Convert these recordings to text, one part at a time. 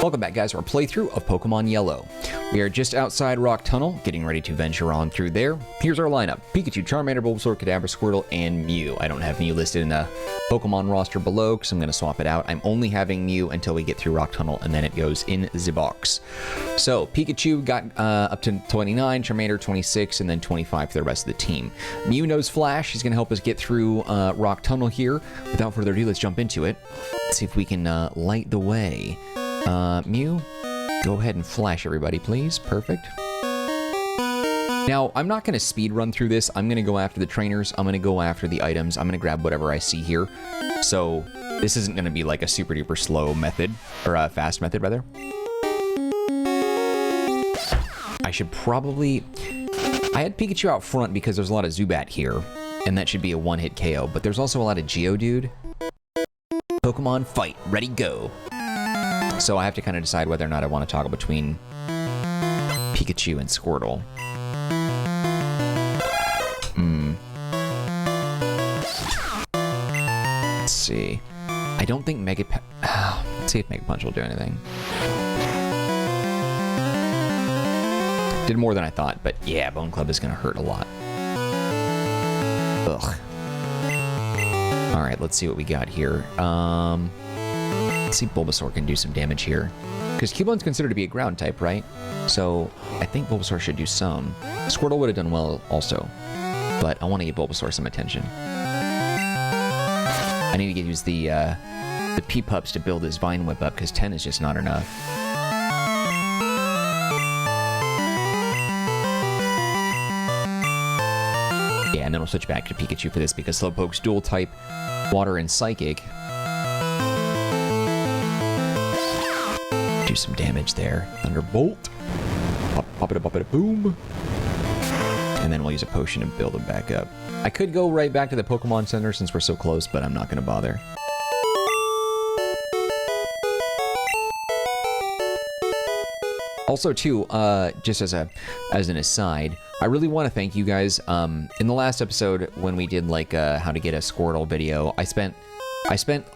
Welcome back, guys, to our playthrough of Pokemon Yellow. We are just outside Rock Tunnel, getting ready to venture on through there. Here's our lineup: Pikachu, Charmander, Bulbasaur, Kadabra, Squirtle, and Mew. I don't have Mew listed in the Pokemon roster below, because I'm going to swap it out. I'm only having Mew until we get through Rock Tunnel, and then it goes in the box. So, Pikachu got up to 29, Charmander 26, and then 25 for the rest of the team. Mew knows Flash. He's going to help us get through Rock Tunnel here. Without further ado, let's jump into it. Let's see if we can light the way. Mew, go ahead and flash everybody, please. Perfect. Now, I'm not going to speed run through this. I'm going to go after the trainers. I'm going to go after the items. I'm going to grab whatever I see here. So, this isn't going to be like a super duper slow method, or a fast method, rather. I should probably... I had Pikachu out front because there's a lot of Zubat here, and that should be a one-hit KO, but there's also a lot of Geodude. Pokemon, fight, ready, go. So I have to kind of decide whether or not I want to toggle between Pikachu and Squirtle. Let's see. I don't think let's see if Mega Punch will do anything. Did more than I thought, but yeah, Bone Club is going to hurt a lot. Ugh. Alright, let's see what we got here. Let's see if Bulbasaur can do some damage here. Because Cubone considered to be a ground type, right? So I think Bulbasaur should do some. Squirtle would have done well also. But I want to give Bulbasaur some attention. I need to use the P-Pups to build his Vine Whip up, because 10 is just not enough. Yeah, and then we'll switch back to Pikachu for this, because Slowpoke's dual type, Water and Psychic. Do some damage there. Thunderbolt. Pop it, boom. And then we'll use a potion to build him back up. I could go right back to the Pokemon Center since we're so close, but I'm not going to bother. Also, too, just as an aside, I really want to thank you guys. In the last episode, when we did like how to get a Squirtle video, I spent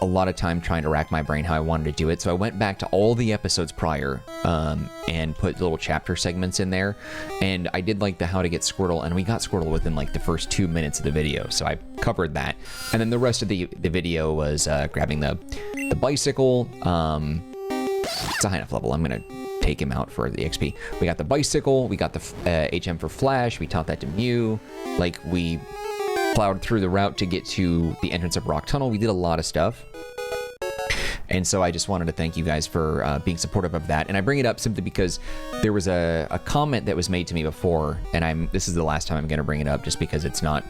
a lot of time trying to rack my brain how I wanted to do it, so I went back to all the episodes prior and put little chapter segments in there, and I did like the how to get Squirtle, and we got Squirtle within like the first 2 minutes of the video, so I covered that. And then the rest of the video was grabbing the bicycle. It's a high enough level. I'm going to take him out for the XP. We got the bicycle, we got the HM for Flash, we taught that to Mew, like we plowed through the route to get to the entrance of Rock Tunnel. We did a lot of stuff. And so I just wanted to thank you guys for being supportive of that. And I bring it up simply because there was a comment that was made to me before, and this is the last time I'm going to bring it up just because it's not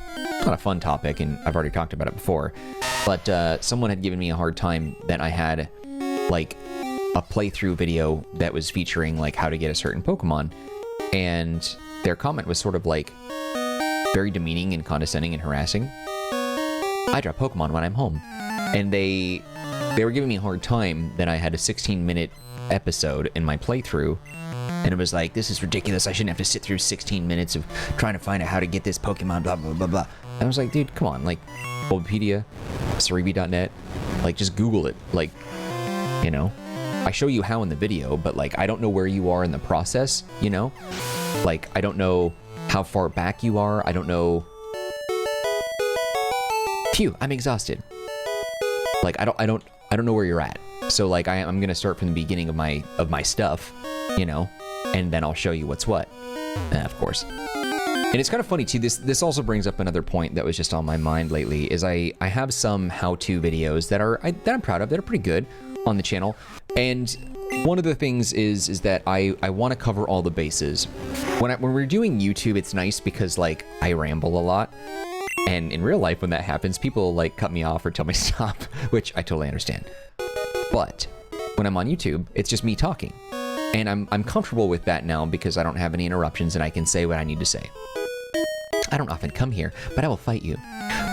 a fun topic, and I've already talked about it before. But someone had given me a hard time that I had, like, a playthrough video that was featuring, like, how to get a certain Pokemon. And their comment was sort of, like, very demeaning and condescending and harassing. I drop Pokemon when I'm home. And they were giving me a hard time that I had a 16-minute episode in my playthrough, and it was like, this is ridiculous, I shouldn't have to sit through 16 minutes of trying to find out how to get this Pokemon, blah, blah, blah, blah. And I was like, dude, come on, like, Bulbapedia, Cerebi.net, like, just Google it, like, you know? I show you how in the video, but, like, I don't know where you are in the process, you know? Like, I don't know how far back you are. I don't know. Phew, I'm exhausted. Like, I don't know where you're at. So, like, I'm gonna start from the beginning of my stuff, you know, and then I'll show you what's what. Of course. And it's kind of funny too. This also brings up another point that was just on my mind lately. Is I have some how-to videos that I'm proud of, that are pretty good on the channel, and one of the things is that I want to cover all the bases. When we're doing YouTube, it's nice because, like, I ramble a lot. And in real life, when that happens, people, like, cut me off or tell me stop, which I totally understand. But when I'm on YouTube, it's just me talking. And I'm comfortable with that now because I don't have any interruptions and I can say what I need to say. I don't often come here, but I will fight you.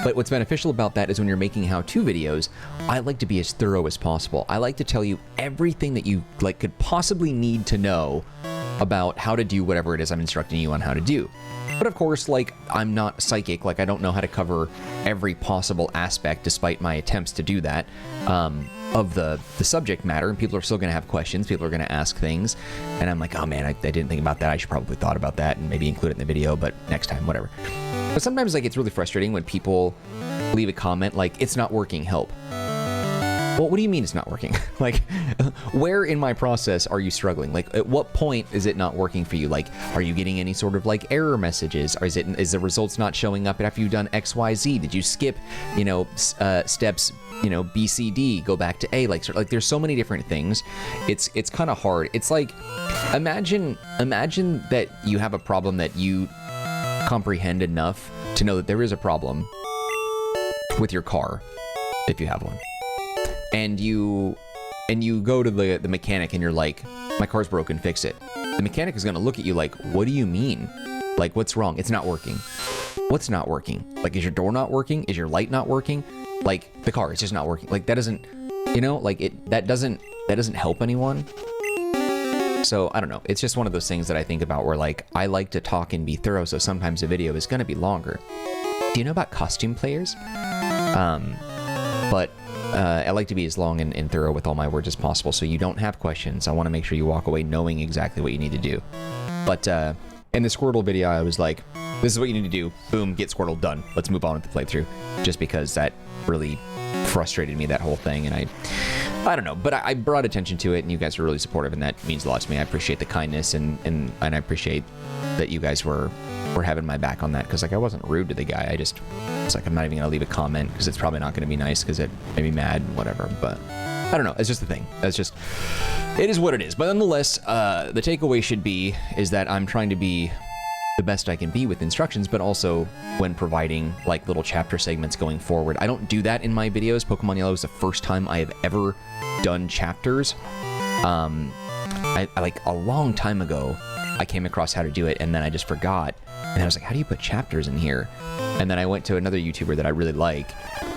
But what's beneficial about that is when you're making how-to videos, I like to be as thorough as possible. I like to tell you everything that you, like, could possibly need to know about how to do whatever it is I'm instructing you on how to do. But of course, like, I'm not psychic, like, I don't know how to cover every possible aspect despite my attempts to do that. of the subject matter, and people are still going to have questions. People are going to ask things, and I'm like, oh man, I didn't think about that. I should probably thought about that and maybe include it in the video, but next time, whatever. But sometimes like it's really frustrating when people leave a comment like, it's not working, help. Well, what do you mean it's not working? Like, where in my process are you struggling? Like, at what point is it not working for you? Like, are you getting any sort of like error messages? Or is the results not showing up after you've done X, Y, Z? Did you skip, you know, steps, you know, B, C, D, go back to A? Like there's so many different things. It's kind of hard. It's like, imagine that you have a problem that you comprehend enough to know that there is a problem with your car, if you have one. And you go to the mechanic and you're like, my car's broken, fix it. The mechanic is going to look at you like, what do you mean? Like, what's wrong? It's not working. What's not working? Like, is your door not working? Is your light not working? Like, the car is just not working. Like, that doesn't, you know, like that doesn't help anyone. So I don't know. It's just one of those things that I think about where like, I like to talk and be thorough. So sometimes a video is going to be longer. Do you know about costume players? But I like to be as long and thorough with all my words as possible, so you don't have questions. I want to make sure you walk away knowing exactly what you need to do. But in the Squirtle video, I was like, this is what you need to do. Boom, get Squirtle done. Let's move on with the playthrough. Just because that really frustrated me, that whole thing, and I don't know. But I brought attention to it, and you guys were really supportive, and that means a lot to me. I appreciate the kindness, and I appreciate that you guys were having my back on that, because like I wasn't rude to the guy. It's like I'm not even gonna leave a comment because it's probably not gonna be nice because it made me mad, whatever. But I don't know. It's just a thing. It is what it is. But nonetheless, the takeaway should be is that I'm trying to be the best I can be with instructions, but also when providing like little chapter segments going forward. I don't do that in my videos. Pokemon Yellow is the first time I have ever done chapters. I like a long time ago, I came across how to do it, and then I just forgot. And I was like, how do you put chapters in here? And then I went to another YouTuber that I really like,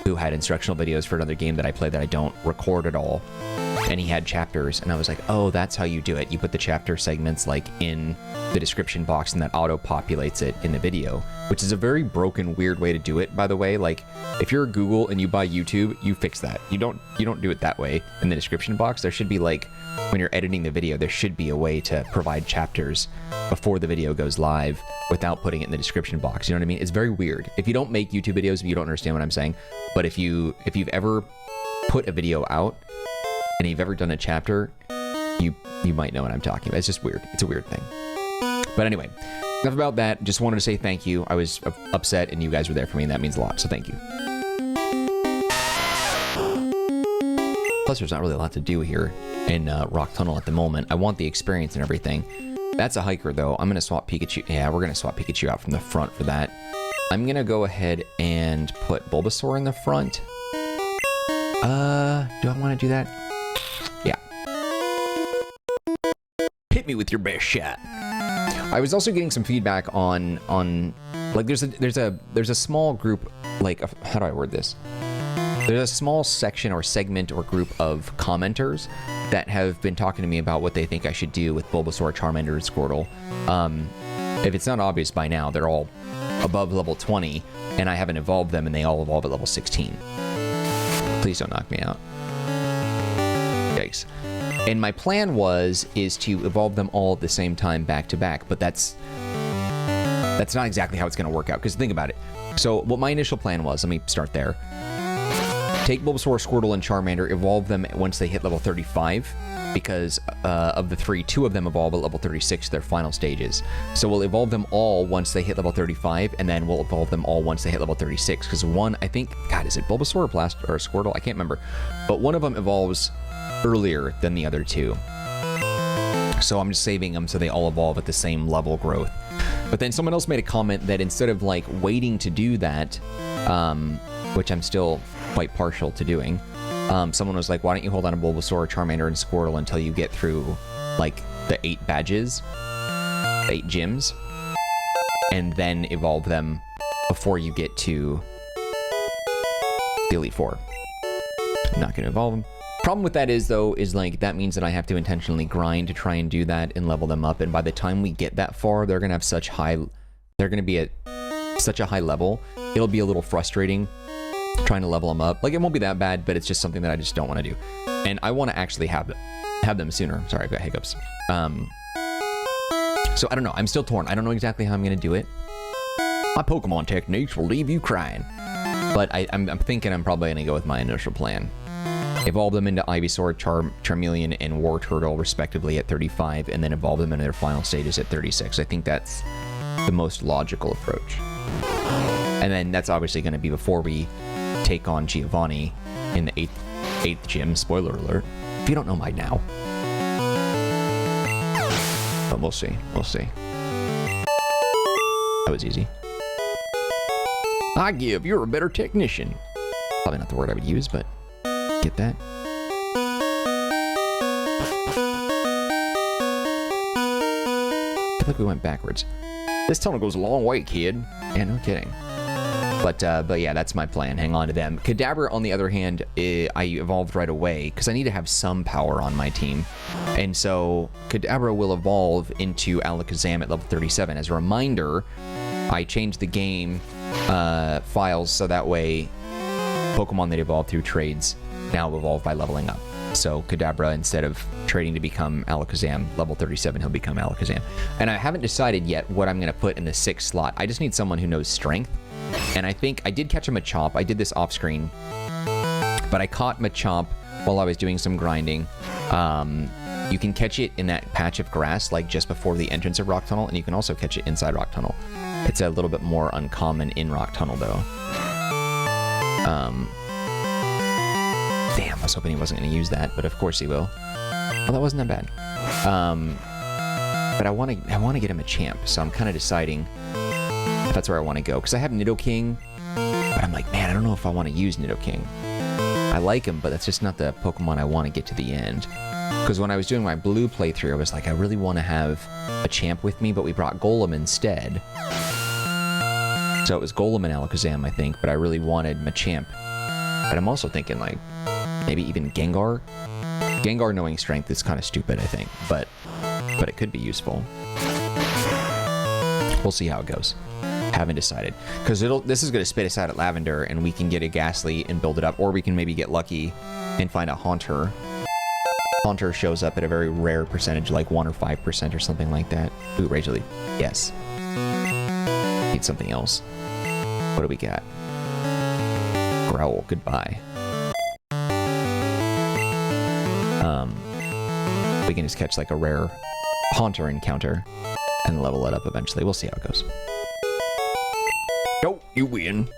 who had instructional videos for another game that I play that I don't record at all. And he had chapters, and I was like, oh, that's how you do it. You put the chapter segments like in the description box, and that auto-populates it in the video, which is a very broken, weird way to do it, by the way. Like, if you're Google and you buy YouTube, you fix that. You don't do it that way in the description box. There should be like, when you're editing the video, there should be a way to provide chapters before the video goes live without putting it in the description box. You know what I mean? It's very weird. If you don't make YouTube videos, you don't understand what I'm saying. But if you've ever put a video out and you've ever done a chapter, you might know what I'm talking about. It's just weird. It's a weird thing. But anyway, enough about that. Just wanted to say thank you. I was upset and you guys were there for me, and that means a lot. So thank you. Plus, there's not really a lot to do here in Rock Tunnel at the moment. I want the experience and everything. That's a hiker, though. I'm going to swap Pikachu. Yeah, we're going to swap Pikachu out from the front for that. I'm going to go ahead and put Bulbasaur in the front. Do I want to do that? Yeah. Hit me with your best shot. I was also getting some feedback on like there's a small group, like, how do I word this? There's a small section or segment or group of commenters that have been talking to me about what they think I should do with Bulbasaur, Charmander, and Squirtle. If it's not obvious by now, they're all above level 20, and I haven't evolved them, and they all evolve at level 16. Please don't knock me out. Yikes. And my plan is to evolve them all at the same time back to back, but that's not exactly how it's going to work out, because think about it. So what my initial plan was, let me start there. Take Bulbasaur, Squirtle, and Charmander, evolve them once they hit level 35, because of the three, 2 of them evolve at level 36, their final stages. So we'll evolve them all once they hit level 35, and then we'll evolve them all once they hit level 36, because one, I think, God, is it Bulbasaur or or Squirtle? I can't remember. But one of them evolves earlier than the other 2. So I'm just saving them so they all evolve at the same level growth. But then someone else made a comment that instead of like waiting to do that, which I'm still quite partial to doing, someone was like, why don't you hold on to Bulbasaur, Charmander, and Squirtle until you get through like the 8 badges, 8 gyms, and then evolve them before you get to the Elite Four. I'm not going to evolve them. Problem with that is, though, is like that means that I have to intentionally grind to try and do that and level them up, and by the time we get that far, they're going to have such high, they're going to be at such a high level, it'll be a little frustrating trying to level them up. Like, it won't be that bad, but it's just something that I just don't want to do. And I want to actually have them sooner. Sorry, I've got hiccups. So I don't know. I'm still torn. I don't know exactly how I'm going to do it. My Pokemon techniques will leave you crying. But I'm thinking I'm probably going to go with my initial plan. Evolve them into Ivysaur, Charmeleon, and Wartortle, respectively, at 35, and then evolve them into their final stages at 36. I think that's the most logical approach. And then that's obviously going to be before we take on Giovanni in the 8th gym. Spoiler alert. If you don't know by now. But we'll see. We'll see. That was easy. I give, you're a better technician. Probably not the word I would use, but get that. I feel like we went backwards. This tunnel goes a long way, kid. Yeah, no kidding. But yeah, that's my plan. Hang on to them. Kadabra, on the other hand, I evolved right away because I need to have some power on my team. And so Kadabra will evolve into Alakazam at level 37. As a reminder, I changed the game files so that way Pokemon that evolve through trades now evolve by leveling up. So Kadabra, instead of trading to become Alakazam, level 37, he'll become Alakazam. And I haven't decided yet what I'm going to put in the 6th slot. I just need someone who knows Strength. And I think I did catch a Machop. I did this off screen. But I caught Machop while I was doing some grinding. You can catch it in that patch of grass, like just before the entrance of Rock Tunnel. And you can also catch it inside Rock Tunnel. It's a little bit more uncommon in Rock Tunnel, though. Damn, I was hoping he wasn't going to use that, but of course he will. Well, that wasn't that bad. But I want to get him a champ, so I'm kind of deciding if that's where I want to go. Because I have Nidoking, but I'm like, man, I don't know if I want to use Nidoking. I like him, but that's just not the Pokemon I want to get to the end. Because when I was doing my blue playthrough, I was like, I really want to have a champ with me, but we brought Golem instead. So it was Golem and Alakazam, I think, but I really wanted Machamp. But I'm also thinking, like, maybe even Gengar. Gengar knowing Strength is kind of stupid, I think, but it could be useful. We'll see how it goes. Haven't decided. Because this is going to spit us out at Lavender, and we can get a Ghastly and build it up, or we can maybe get lucky and find a Haunter. Haunter shows up at a very rare percentage, like 1 or 5% or something like that. Ooh, Razor Leaf. Yes. Need something else. What do we got? Growl. Goodbye. We can just catch like a rare Haunter encounter and level it up eventually. We'll see how it goes. Oh, you win.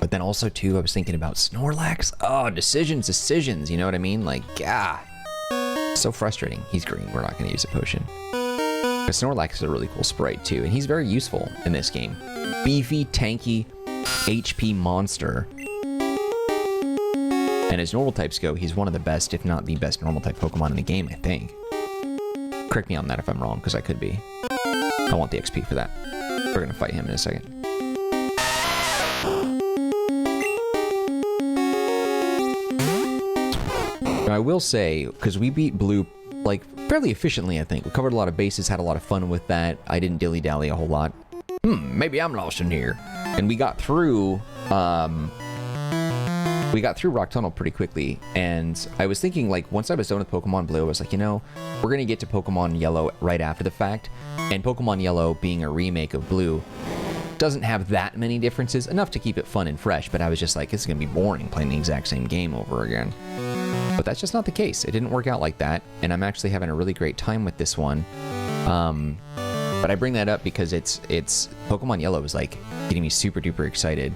But then also too, I was thinking about Snorlax. Oh, decisions, you know what I mean? Like, so frustrating. He's green, we're not gonna use a potion. But Snorlax is a really cool sprite too, and he's very useful in this game. Beefy, tanky, HP monster. And as normal types go, he's one of the best, if not the best normal type Pokemon in the game, I think. Correct me on that if I'm wrong, because I could be. I want the XP for that. We're gonna fight him in a second. Now, I will say, because we beat Blue, like, fairly efficiently, I think. We covered a lot of bases, had a lot of fun with that. I didn't dilly-dally a whole lot. Maybe I'm lost in here. And we got through, Rock Tunnel pretty quickly, and I was thinking, like, once I was done with Pokemon Blue, I was like, you know, we're gonna get to Pokemon Yellow right after the fact, and Pokemon Yellow, being a remake of Blue, doesn't have that many differences, enough to keep it fun and fresh, but I was just like, it's gonna be boring playing the exact same game over again. But that's just not the case. It didn't work out like that, and I'm actually having a really great time with this one. But I bring that up because it's Pokemon Yellow is, like, getting me super duper excited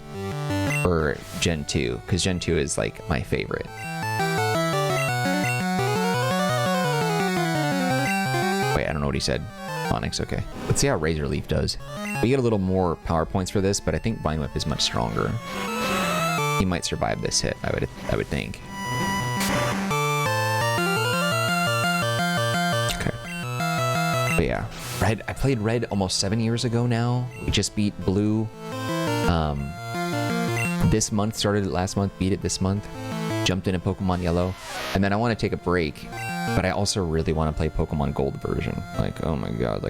for Gen 2, because Gen 2 is, like, my favorite. Wait, I don't know what he said. Onyx, okay. Let's see how Razor Leaf does. We get a little more power points for this, but I think Vine Whip is much stronger. He might survive this hit, I would think. Okay. But yeah, Red. I played Red almost 7 years ago now. We just beat Blue. This month, started it last month, beat it this month. Jumped into Pokemon Yellow. And then I want to take a break But I also really want to play Pokemon Gold version. Like, oh my god,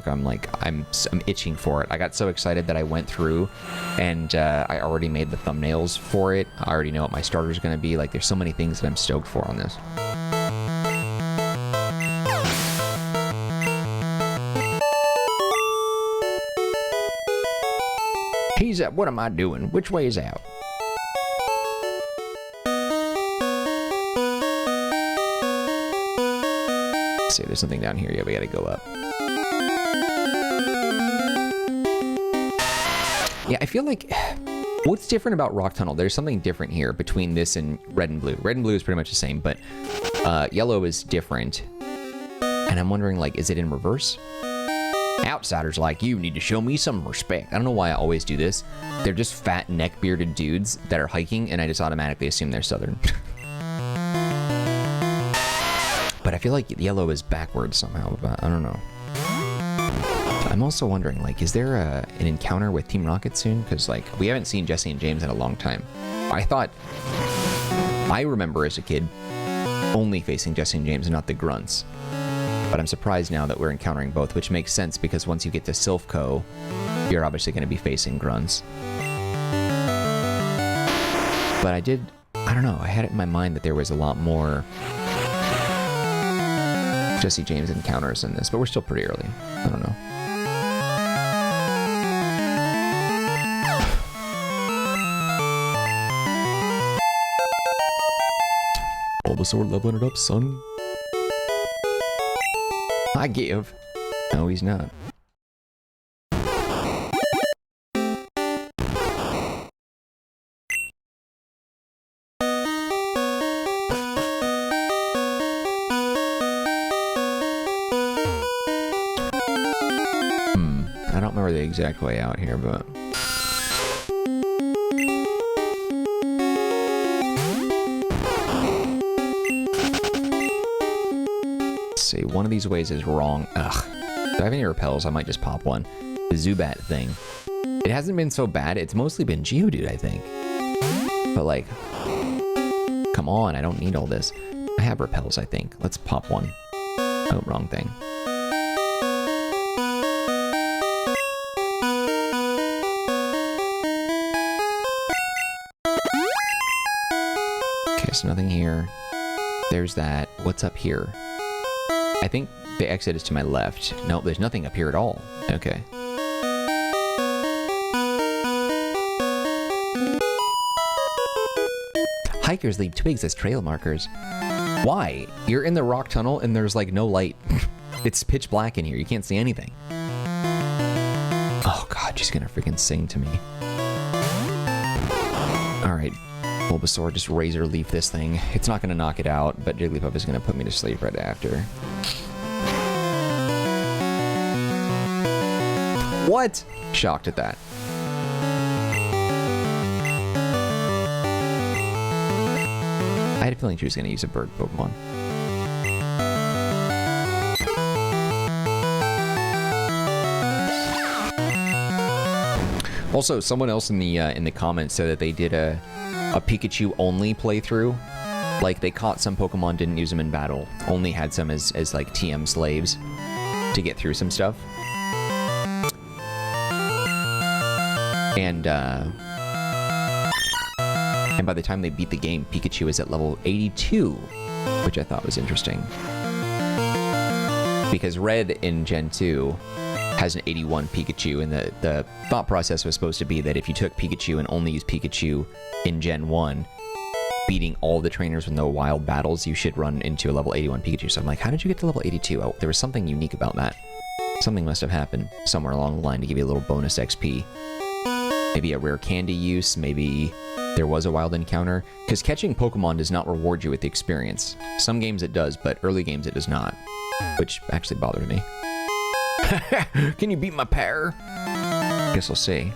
I'm itching for it. I got so excited that I went through and I already made the thumbnails for it. I already know what my starter is going to be. Like, there's so many things that I'm stoked for on this. He's up. What am I doing? Which way is out? Let's see, there's something down here. Yeah, we gotta go up. Yeah, I feel like... What's different about Rock Tunnel? There's something different here between this and Red and Blue. Red and Blue is pretty much the same, but Yellow is different. And I'm wondering, like, is it in reverse? Outsiders like you need to show me some respect. I don't know why I always do this. They're just fat, neck-bearded dudes that are hiking, and I just automatically assume they're Southern. But I feel like Yellow is backwards somehow, but I don't know. I'm also wondering, like, is there an encounter with Team Rocket soon? Because, like, we haven't seen Jesse and James in a long time. I remember as a kid only facing Jesse and James and not the grunts. But I'm surprised now that we're encountering both, which makes sense because once you get to Silphco, you're obviously going to be facing grunts. But I don't know, I had it in my mind that there was a lot more Jesse James encounters in this, but we're still pretty early. I don't know. Bulbasaur leveling it up, son. I give. No, he's not. I don't remember the exact way out here, but... See, one of these ways is wrong. Ugh. Do I have any repels? I might just pop one. The Zubat thing. It hasn't been so bad. It's mostly been Geodude, I think. But like, come on, I don't need all this. I have repels, I think. Let's pop one. Oh, wrong thing. Okay, so nothing here. There's that. What's up here? I think the exit is to my left. Nope, there's nothing up here at all. Okay. Hikers leave twigs as trail markers. Why? You're in the rock tunnel and there's like no light. It's pitch black in here. You can't see anything. Oh god, she's gonna freaking sing to me. Alright. Bulbasaur, just razor leaf this thing. It's not gonna knock it out, but Jigglypuff is gonna put me to sleep right after. What? Shocked at that. I had a feeling she was gonna use a bird Pokemon. Also, someone else in the comments said that they did a Pikachu only playthrough. Like, they caught some Pokemon, didn't use them in battle, only had some as like TM slaves to get through some stuff. And by the time they beat the game, Pikachu is at level 82, which I thought was interesting. Because Red in Gen 2 has an 81 Pikachu, and the thought process was supposed to be that if you took Pikachu and only used Pikachu in Gen 1, beating all the trainers with no wild battles, you should run into a level 81 Pikachu. So I'm like, how did you get to level 82? Oh, there was something unique about that. Something must have happened somewhere along the line to give you a little bonus XP. Maybe a rare candy use, maybe there was a wild encounter. Because catching Pokemon does not reward you with the experience. Some games it does, but early games it does not. Which actually bothered me. Can you beat my pair? Guess we'll see.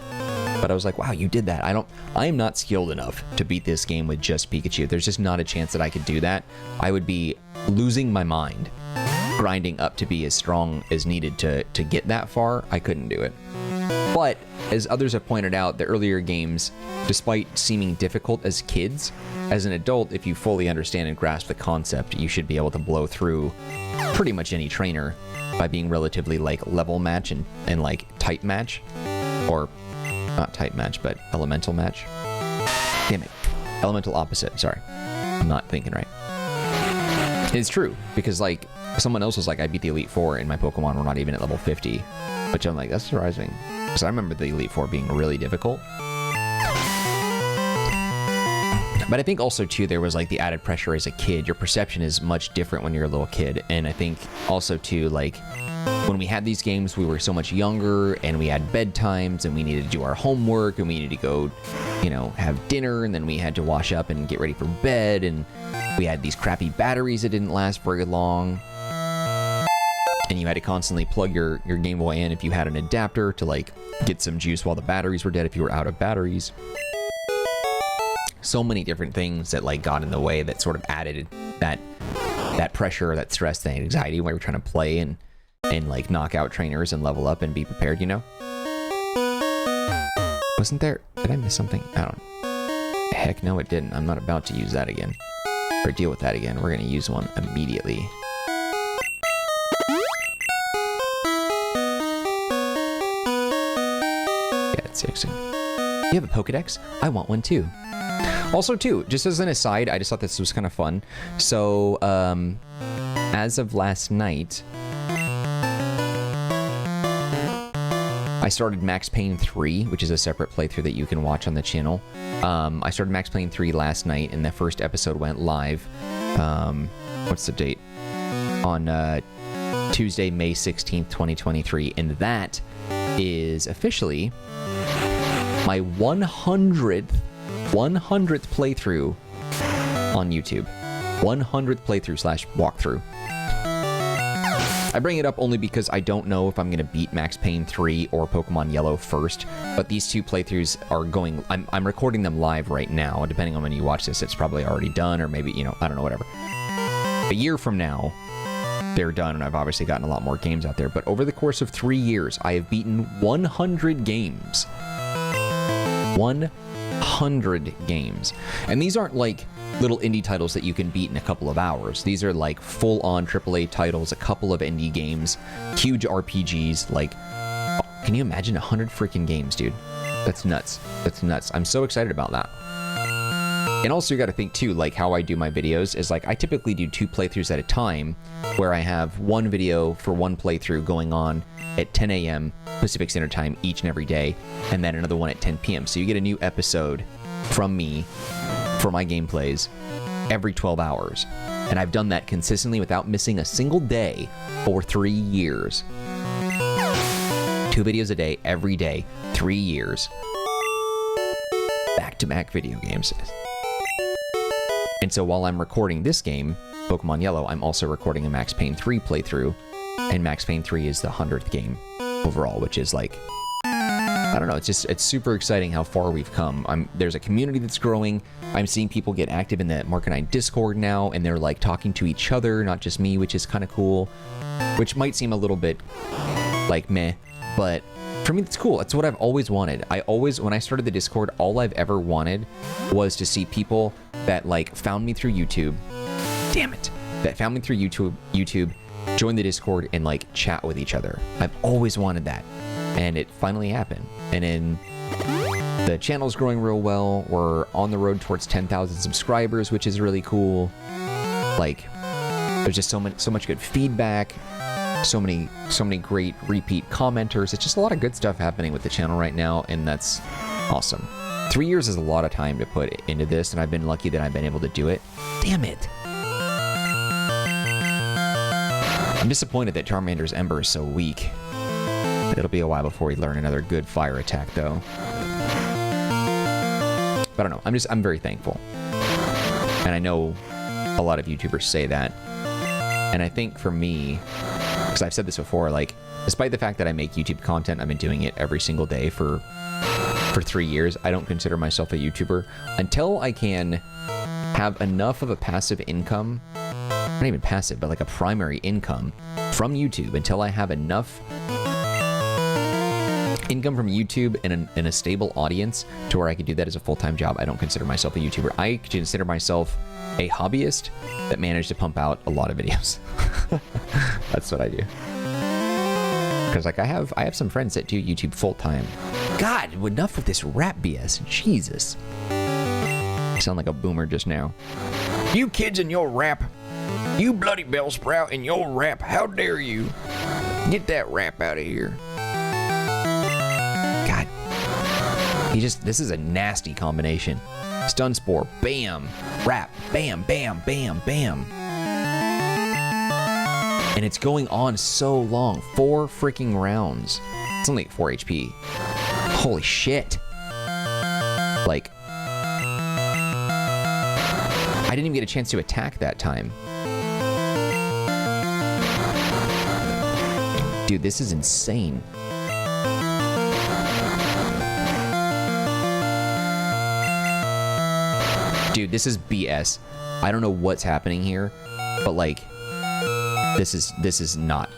But I was like, wow, you did that. I am not skilled enough to beat this game with just Pikachu. There's just not a chance that I could do that. I would be losing my mind, grinding up to be as strong as needed to get that far. I couldn't do it. But, as others have pointed out, the earlier games, despite seeming difficult as kids, as an adult, if you fully understand and grasp the concept, you should be able to blow through pretty much any trainer by being relatively, like, level match and like, type match. Or, not type match, but elemental match. Damn it. Elemental opposite, sorry. I'm not thinking right. It's true, because, like, someone else was like, I beat the Elite Four and my Pokemon were not even at level 50. Which I'm like, that's surprising. Because I remember the Elite Four being really difficult. But I think also, too, there was, like, the added pressure as a kid. Your perception is much different when you're a little kid. And I think also, too, like, when we had these games, we were so much younger, and we had bedtimes, and we needed to do our homework, and we needed to go, you know, have dinner, and then we had to wash up and get ready for bed, and we had these crappy batteries that didn't last very long. And you had to constantly plug your Game Boy in if you had an adapter to, like, get some juice while the batteries were dead if you were out of batteries. So many different things that, like, got in the way that sort of added that pressure, that stress, that anxiety when we were trying to play and like knock out trainers and level up and be prepared, you know? Wasn't there... Did I miss something? I don't know. Heck no, it didn't. I'm not about to use that again. Or deal with that again. We're going to use one immediately. Yeah, it's 6. You have a Pokedex? I want one too. Also, too, just as an aside, I just thought this was kind of fun. So, as of last night, I started Max Payne 3, which is a separate playthrough that you can watch on the channel. I started Max Payne 3 last night, and the first episode went live. What's the date? On Tuesday, May 16th, 2023. And that is officially my 100th playthrough on YouTube. 100th playthrough / walkthrough. I bring it up only because I don't know if I'm going to beat Max Payne 3 or Pokemon Yellow first, but these two playthroughs are going... I'm recording them live right now, and depending on when you watch this, it's probably already done, or maybe, you know, I don't know, whatever. A year from now, they're done, and I've obviously gotten a lot more games out there, but over the course of 3 years, I have beaten 100 games. 100 games. And these aren't like little indie titles that you can beat in a couple of hours. These are like full-on AAA titles, a couple of indie games, huge RPGs. Like, can you imagine 100 freaking games, dude? That's nuts. That's nuts. I'm so excited about that. And also, you got to think too, like how I do my videos is like I typically do 2 playthroughs at a time, where I have one video for one playthrough going on at 10 a.m. Pacific Standard Time each and every day, and then another one at 10 p.m. So you get a new episode from me for my gameplays every 12 hours. And I've done that consistently without missing a single day for 3 years. 2 videos a day, every day, 3 years. Back-to-back video games. And so while I'm recording this game, Pokemon Yellow, I'm also recording a Max Payne 3 playthrough, and Max Payne 3 is the 100th game overall, which is like, I don't know, it's super exciting how far we've come. There's a community that's growing. I'm seeing people get active in the Marcanine Discord now, and they're like talking to each other, not just me, which is kind of cool, which might seem a little bit like meh, but for me, it's cool. It's what I've always wanted. When I started the Discord, all I've ever wanted was to see people that like found me through YouTube. Damn it. That found me through YouTube, join the Discord and like chat with each other. I've always wanted that. And it finally happened. And then the channel's growing real well. We're on the road towards 10,000 subscribers, which is really cool. Like, there's just so much good feedback. So many great repeat commenters. It's just a lot of good stuff happening with the channel right now, and that's awesome. 3 years is a lot of time to put into this, and I've been lucky that I've been able to do it. Damn it. I'm disappointed that Charmander's Ember is so weak. It'll be a while before we learn another good fire attack, though. But I don't know. I'm very thankful. And I know a lot of YouTubers say that. And I think for me, because I've said this before, like, despite the fact that I make YouTube content, I've been doing it every single day for 3 years. I don't consider myself a YouTuber until I can have enough of a passive income, not even passive, but like a primary income from YouTube, until I have enough income from YouTube and a stable audience to where I could do that as a full-time job. I don't consider myself a YouTuber. I consider myself a hobbyist that managed to pump out a lot of videos. That's what I do. Because like I have some friends that do YouTube full-time. God, enough with this rap BS. Jesus. I sound like a boomer just now. You kids and your rap. You bloody Bellsprout and your rap. How dare you? Get that rap out of here. God. This is a nasty combination. Stun Spore, bam. Rap, bam, bam, bam, bam. And it's going on so long. 4 freaking rounds. It's only 4 HP. Holy shit. Like, I didn't even get a chance to attack that time. Dude, this is insane. Dude, this is BS. I don't know what's happening here, but like, this is not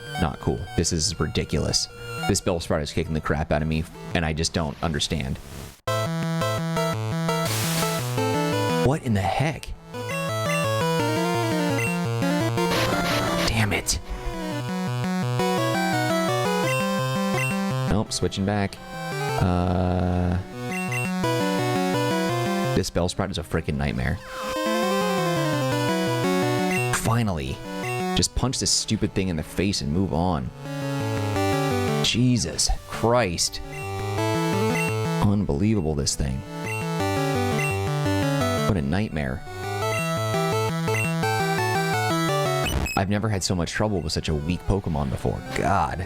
cool. This is ridiculous. This Bellsprout is kicking the crap out of me, and I just don't understand. What in the heck? Damn it. Nope, switching back. This Bellsprout is a freaking nightmare. Finally. Just punch this stupid thing in the face and move on. Jesus Christ. Unbelievable, this thing. What a nightmare. I've never had so much trouble with such a weak Pokemon before. God.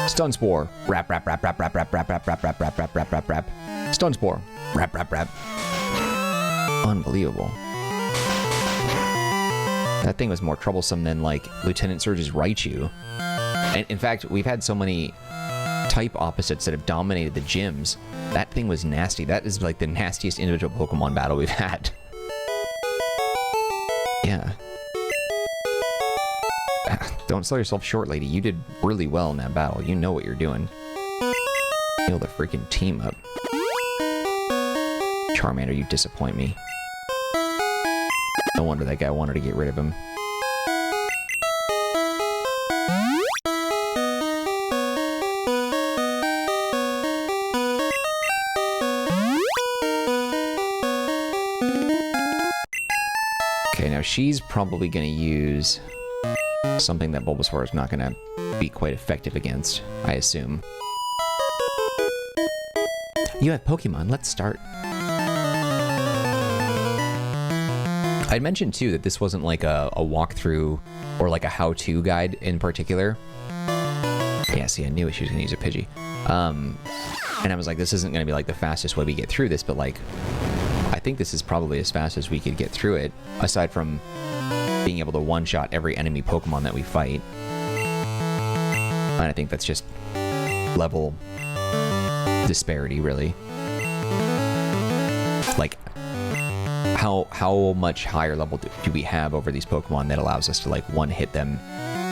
Stun Spore. Rap, rap, rap, rap, rap, rap, rap, rap, rap, rap, rap, rap, rap, rap, rap. Stun Spore. Rap, rap, rap. Unbelievable. That thing was more troublesome than, like, Lieutenant Surge's Raichu. And in fact, we've had so many type opposites that have dominated the gyms. That thing was nasty. That is, like, the nastiest individual Pokemon battle we've had. Yeah. Don't sell yourself short, lady. You did really well in that battle. You know what you're doing. Heal the freaking team up. Charmander, you disappoint me. No wonder that guy wanted to get rid of him. Okay, now she's probably going to use something that Bulbasaur is not going to be quite effective against, I assume. You have Pokemon, let's start. I'd mentioned too that this wasn't like a walkthrough or like a how-to guide in particular. Yeah, see, I knew she was gonna use a Pidgey. And I was like, this isn't gonna be like the fastest way we get through this, but like, I think this is probably as fast as we could get through it, aside from being able to one-shot every enemy Pokemon that we fight. And I think that's just level disparity, really. Like, how much higher level do we have over these Pokemon that allows us to like one-hit them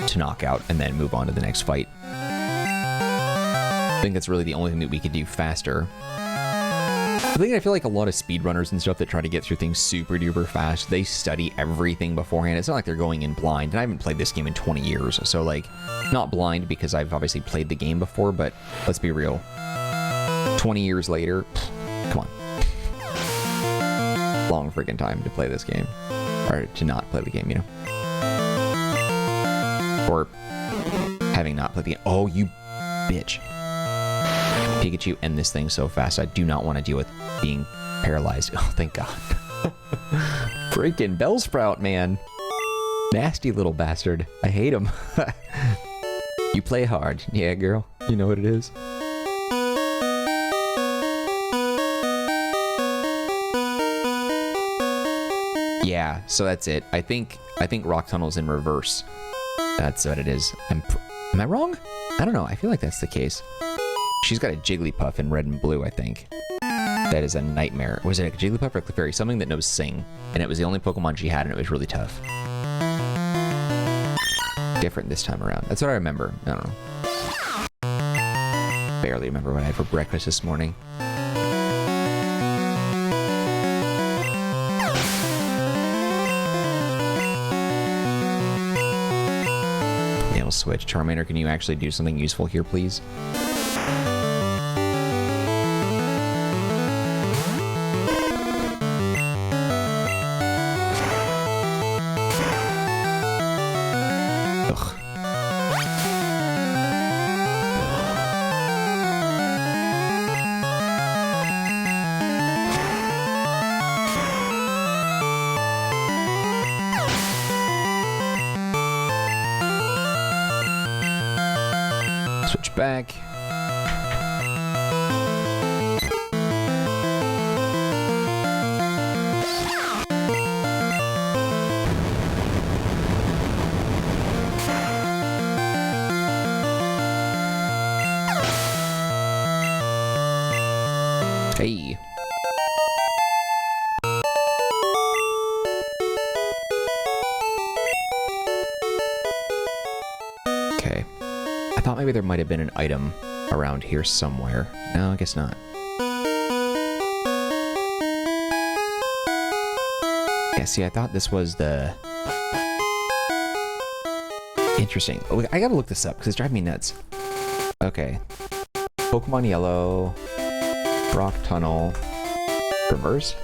to knock out and then move on to the next fight? I think that's really the only thing that we could do faster. I feel like a lot of speedrunners and stuff that try to get through things super duper fast, they study everything beforehand. It's not like they're going in blind, and I haven't played this game in 20 years, so like, not blind because I've obviously played the game before, but let's be real. 20 years later, come on. Long freaking time to play this game. Or to not play the game, you know? Or having not played the game. Oh, you bitch. Pikachu, end this thing so fast. I do not want to deal with being paralyzed. Oh, thank God. Freaking Bellsprout, man. Nasty little bastard. I hate him. You play hard. Yeah, girl. You know what it is. Yeah, so that's it. I think Rock Tunnel's in reverse. That's what it is. Am I wrong? I don't know. I feel like that's the case. She's got a Jigglypuff in red and blue, I think. That is a nightmare. Was it a Jigglypuff or a Clefairy? Something that knows Sing. And it was the only Pokemon she had, and it was really tough. Different this time around. That's what I remember. I don't know. Barely remember what I had for breakfast this morning. Yeah, we'll switch. Charmander, can you actually do something useful here, please? Switch back. Hey. Okay. I thought maybe there might have been an item around here somewhere. No, I guess not. Yeah, see, I thought this was the... Interesting. Oh, I gotta look this up, because it's driving me nuts. Okay. Pokemon Yellow. Rock Tunnel. Reverse?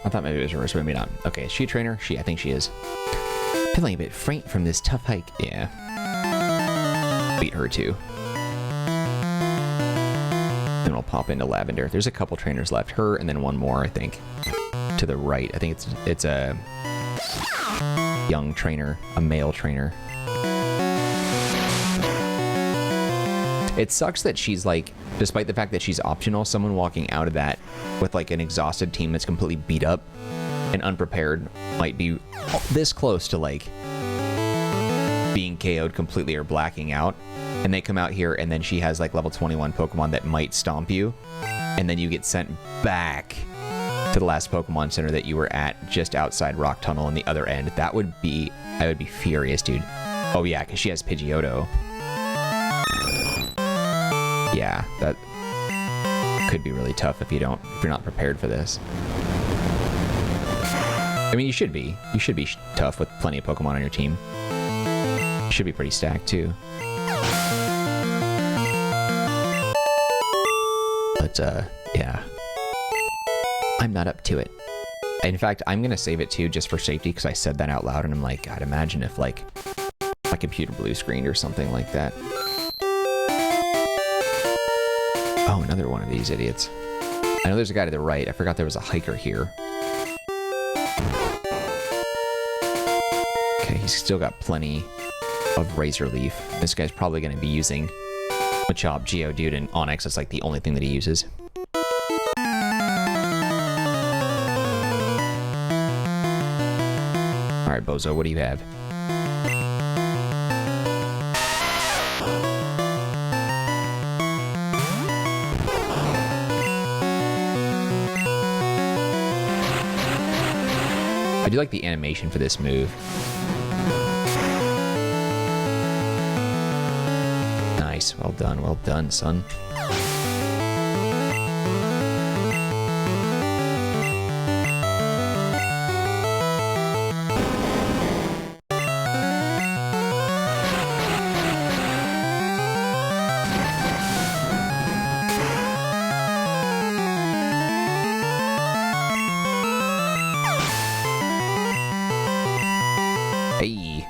I thought maybe it was reverse, but maybe not. Okay, is she a trainer? I think she is. Feeling a bit faint from this tough hike. Yeah. Beat her too. Then we'll pop into Lavender. There's a couple trainers left. Her and then one more, I think. To the right. I think it's a young trainer, a male trainer. It sucks that she's like, despite the fact that she's optional, someone walking out of that with like an exhausted team that's completely beat up and unprepared might be this close to like being KO'd completely or blacking out. And they come out here and then she has like level 21 Pokemon that might stomp you. And then you get sent back to the last Pokemon Center that you were at just outside Rock Tunnel on the other end. I would be furious, dude. Oh yeah, because she has Pidgeotto. Yeah, that could be really tough if you're not prepared for this. I mean, you should be. You should be tough with plenty of Pokemon on your team. You should be pretty stacked too. But yeah, I'm not up to it. In fact, I'm gonna save it too, just for safety, because I said that out loud, and I'm like, God, imagine if like my computer blue screened or something like that. Oh, another one of these idiots. I know there's a guy to the right. I forgot there was a hiker here. Okay, he's still got plenty of Razor Leaf. This guy's probably going to be using Machop, Geodude, and Onix. That's like the only thing that he uses. Alright, Bozo, what do you have? I do like the animation for this move. Nice. Well done, son. Hey,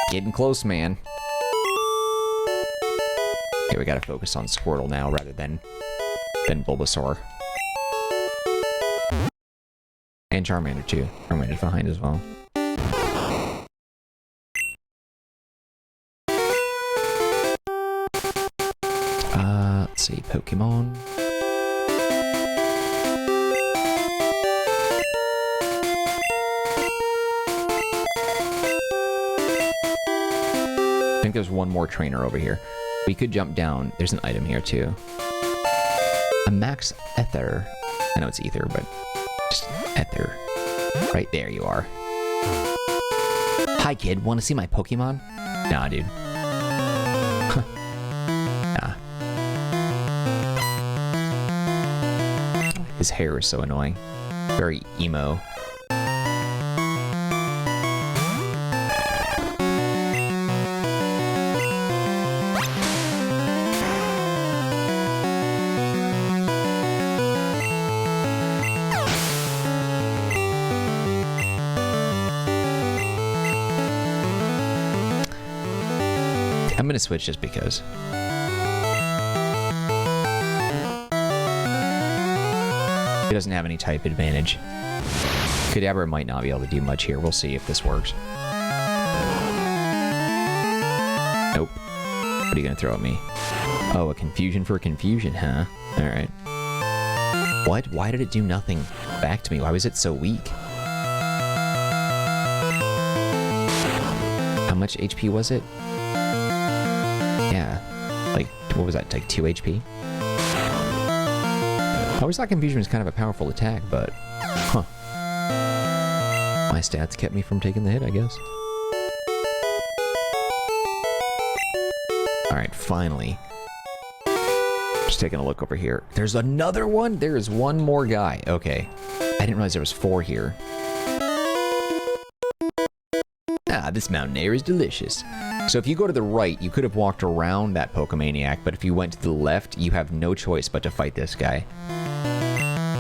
getting close, man. Okay, we gotta focus on Squirtle now rather than Bulbasaur. And Charmander too. Charmander's behind as well. Let's see, Pokemon. I think there's one more trainer over here. We could jump down. There's an item here too. A max ether. I know it's ether, but just ether. Right there you are. Hi, kid. Want to see my Pokemon? Nah, dude. Nah. His hair is so annoying. Very emo. I'm gonna switch just because. He doesn't have any type advantage. Kadabra might not be able to do much here. We'll see if this works. Nope. What are you gonna throw at me? Oh, a confusion for confusion, huh? Alright. What? Why did it do nothing back to me? Why was it so weak? How much HP was it? Yeah. Like, what was that? Like 2 HP? I always thought confusion was kind of a powerful attack, but... Huh. My stats kept me from taking the hit, I guess. Alright, finally. Just taking a look over here. There's another one? There is one more guy. Okay. I didn't realize there was 4 here. Ah, this mountain air is delicious. So if you go to the right, you could have walked around that Pokemaniac, but if you went to the left, you have no choice but to fight this guy.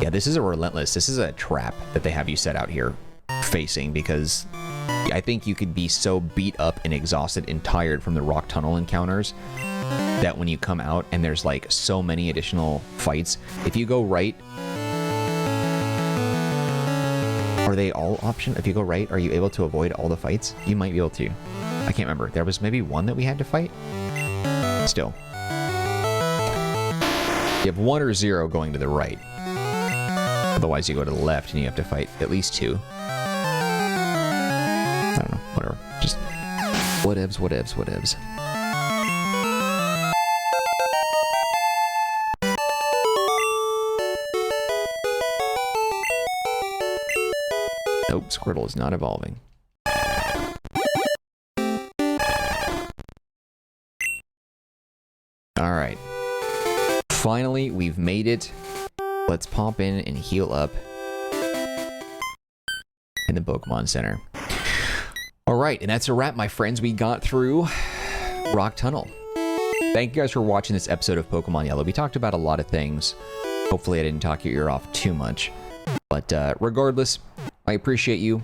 Yeah, this is a relentless, this is a trap that they have you set out here facing, because I think you could be so beat up and exhausted and tired from the rock tunnel encounters that when you come out and there's like so many additional fights, if you go right, are they all option? If you go right, are you able to avoid all the fights? You might be able to. I can't remember. There was maybe one that we had to fight? Still. You have 1 or 0 going to the right. Otherwise, you go to the left and you have to fight at least 2. I don't know. Whatever. Just whatevs, whatevs, whatevs. Nope, Squirtle is not evolving. Alright. Finally, we've made it. Let's pop in and heal up in the Pokemon Center. Alright, and that's a wrap, my friends. We got through Rock Tunnel. Thank you guys for watching this episode of Pokemon Yellow. We talked about a lot of things. Hopefully I didn't talk your ear off too much. But regardless, I appreciate you.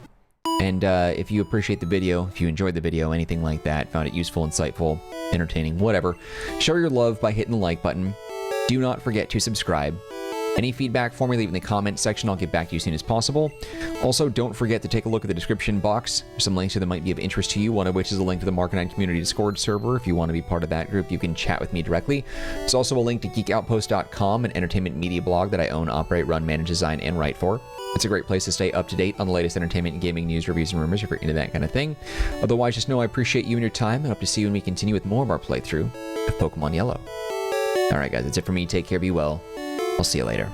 And if you appreciate the video, if you enjoyed the video, anything like that, found it useful, insightful, entertaining, whatever, show your love by hitting the like button. Do not forget to subscribe. Any feedback for me, leave in the comment section. I'll get back to you as soon as possible. Also, don't forget to take a look at the description box. There's some links here that might be of interest to you, one of which is a link to the Marcanine Community Discord server. If you want to be part of that group, you can chat with me directly. There's also a link to geekoutpost.com, an entertainment media blog that I own, operate, run, manage, design, and write for. It's a great place to stay up to date on the latest entertainment and gaming news, reviews, and rumors if you're into that kind of thing. Otherwise, just know I appreciate you and your time, and hope to see you when we continue with more of our playthrough of Pokemon Yellow. Alright guys, that's it for me. Take care, be well. I'll see you later.